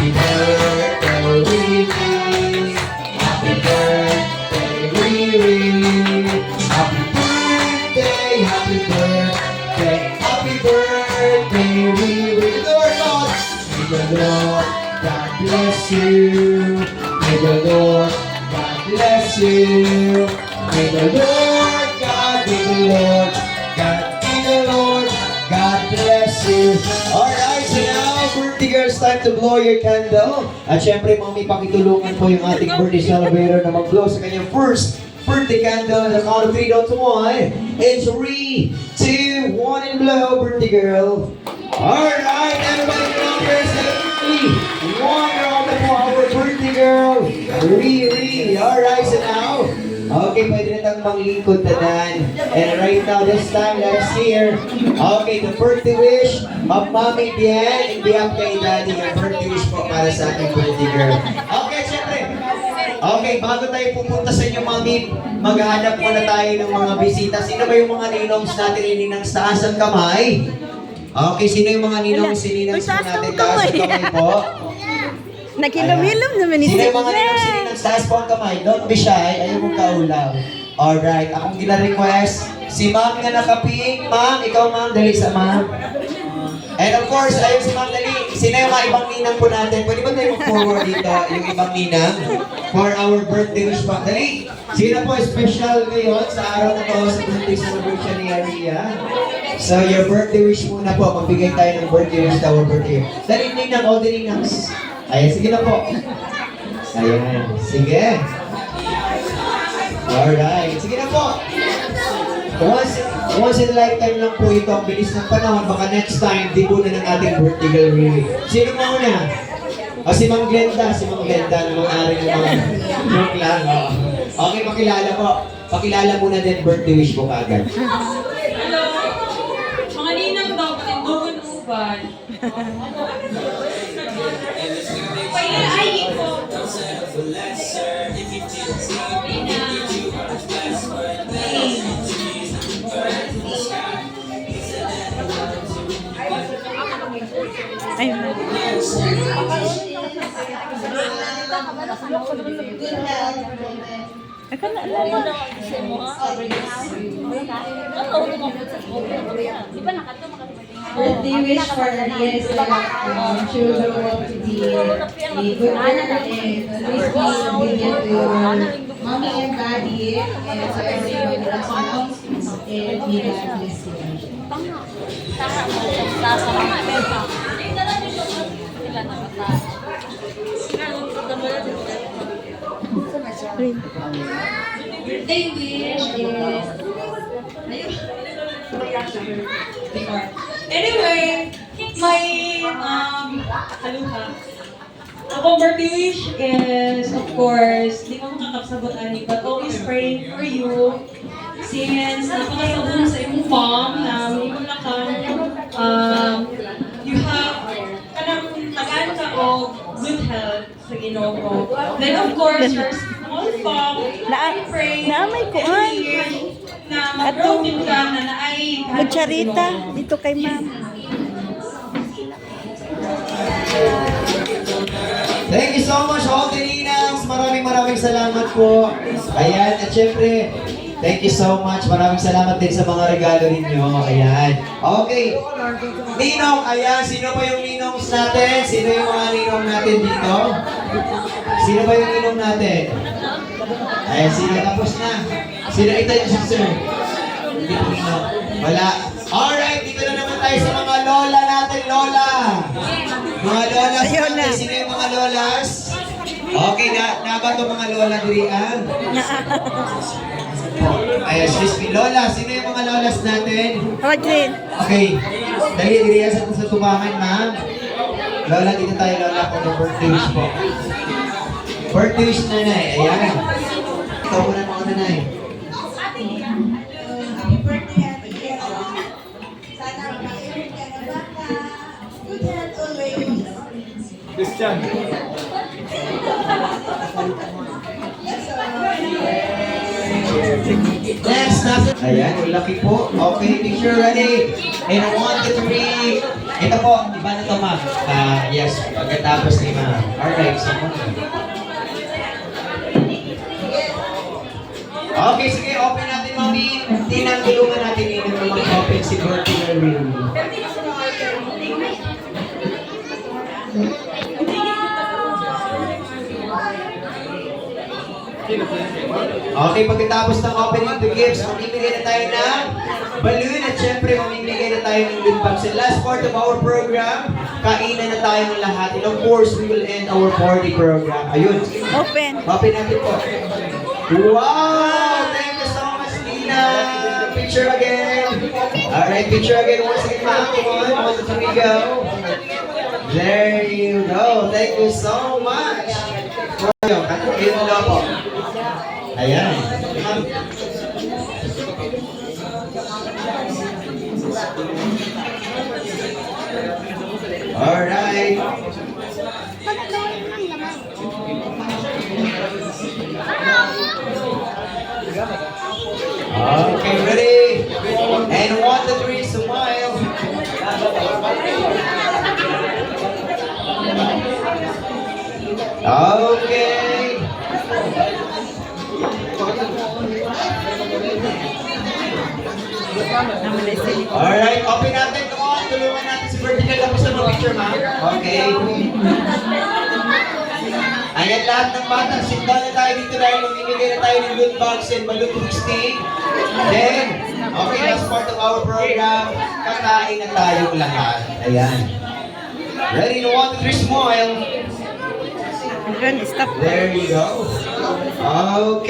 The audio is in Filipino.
Happy birthday, Riri. Happy birthday, Riri. Happy birthday, happy birthday, happy birthday, Riri. Lord, Lord. May the Lord God bless you. May the Lord God bless you. May the Lord God, may the Lord God, may the Lord God bless you. Alright, so now, birthday girls, time to blow your candle. At syempre, mami, pakitulungan po yung ating birthday celebrator na mag-blow sa kanyang first birthday candle. On the count of 3, don't to 1. It's 3, 2, 1, and blow, birthday girl. Alright, everybody, numbers, 3, 1, round of applause for birthday girl, Riri. Alright, so now, okay, pwede na tayong manglingkod na dan. And right now, this time, let us hear. Okay, the birthday wish of Mami Bien in behalf kay Daddy. Yung birthday wish po para sa ating birthday girl. Okay, syempre. Okay, bago tayo pupunta sa inyo, Mami, maghahanap muna tayo ng mga bisita. Sino ba yung mga ninongs natin? Ninongs taas ang kamay. Okay, sino yung mga ninongs? Sininongs po natin taas ang kamay po. Nakilom-hilom naman ito. Sino yung mga ninongs? Taas po ang kamay. Don't be shy. Ayaw mong kaulaw. Alright, akong gina-request. Si Ma'am nga nakaping. Ma'am, ikaw Ma'am, dali sa Ma'am. And of course, ayun si Ma'am, dali. Sino yung mga ibang ninang po natin? Pwede ba tayo mag-forward dito yung ibang ninang? For our birthday wish po. Dali. Sino po special ngayon sa araw na to sa birthday celebration ni Aria? So, your birthday wish muna po. Magbigay tayo ng birthday wish to our birthday. Dali, ninang, all the ninangs. Ayan, sige na po. Ayan, sige. Alright, sige na po. Once in a lifetime lang po ito. Ang bilis ng panahon. Baka next time, di po na ng ating birthday girl really. Sino mauna? O si Mang Glenda. Si Mang Glenda na mag-ari ng mga joke lang. Okay, pakilala po. Pakilala muna din birthday wish po kagad. Hello! Mga ninang daw, patindugan uban. Pailaay ko. Ayun. Ako na alam. Birthday wish for Arias she will grow up to be a good girl and always be obedient to mommy and daddy and to everyone else and be God bless you. Birthday wish is... Anyway, my haluha. Akong birthday wish is, of course, di ko makakapsabot ani, but always praying for you. Since napakasabot sa imong mom na hindi mo na you have kanang tagaan ka o good health sa Ginoo ko. Then of course, your small mom, I pray Naamay ko, ay. every year na mag-grow din ka na naay Magcharita dito kay Ma'am. Thank you so much, all the ninangs. Maraming salamat po. Ayan, at syempre, thank you so much. Maraming salamat din sa mga regalo ninyo. Ayan. Okay. Ninong, ayan. Sino pa yung ninongs natin? Sino yung mga ninong natin dito? Sino pa yung ninong natin? Ayan, sino? Tapos na. Sino? Ito yung sister. Hindi po ninong. Wala. Alright, dito na naman tayo sa mga lola natin. Lola. Mga lolas Ayun na. natin. Sino yung mga lolas? Okay, na ba ito mga lola dirian? Ay, excuse me. Lola, sino yung mga lolas natin? Rodrin. Okay. Dali, dirian sa tubangan, ma'am. Lola, dito tayo, Lola, for the birthday wish po. Birthday wish, nanay. Ayan. Ikaw muna mga nanay. Happy birthday, Ate Ella. Sana mag-iwan ka na baka. Good health always. Christian. That's all. Next, ayan, yung laki po. Okay, picture ready. And 1, 2, 3. Ito po, iba na to, ma'am. Yes, pagkatapos ni ma'am. Alright, so okay, sige, open natin, mami. Tinang tulungan natin yun ng mag-open si Bertie Ring. Okay, pagkatapos ng opening the gifts, mamimigay na tayo ng balloon at syempre mamimigay na tayo ng loot bags. And last part of our program, kainan na tayo ng lahat. And of course, we will end our party program. Ayun, sige. Open. Open natin po. Wow! Thank you so much, Nina! Picture again. Alright, picture again. Once again, ma'am. Come on. 1, 2, 3, go. There you go. Thank you so much. Ayun, kayo na po. Ayan. Alright. Okay, ready? And 1, 2, 3, smile. Okay. Alright, open natin. Come on, tulungan natin si Vertical. Tapos na picture, ma'am. Okay. Ayan lahat ng bata. Sit down na tayo dito dahil mamimigay na tayo ng loot bags and balloon twisting. Then, okay, last part of our program. Kakain na tayong lahat. Ayan. Ready? 1, 2, 3, smile. Stop. There you go. Okay.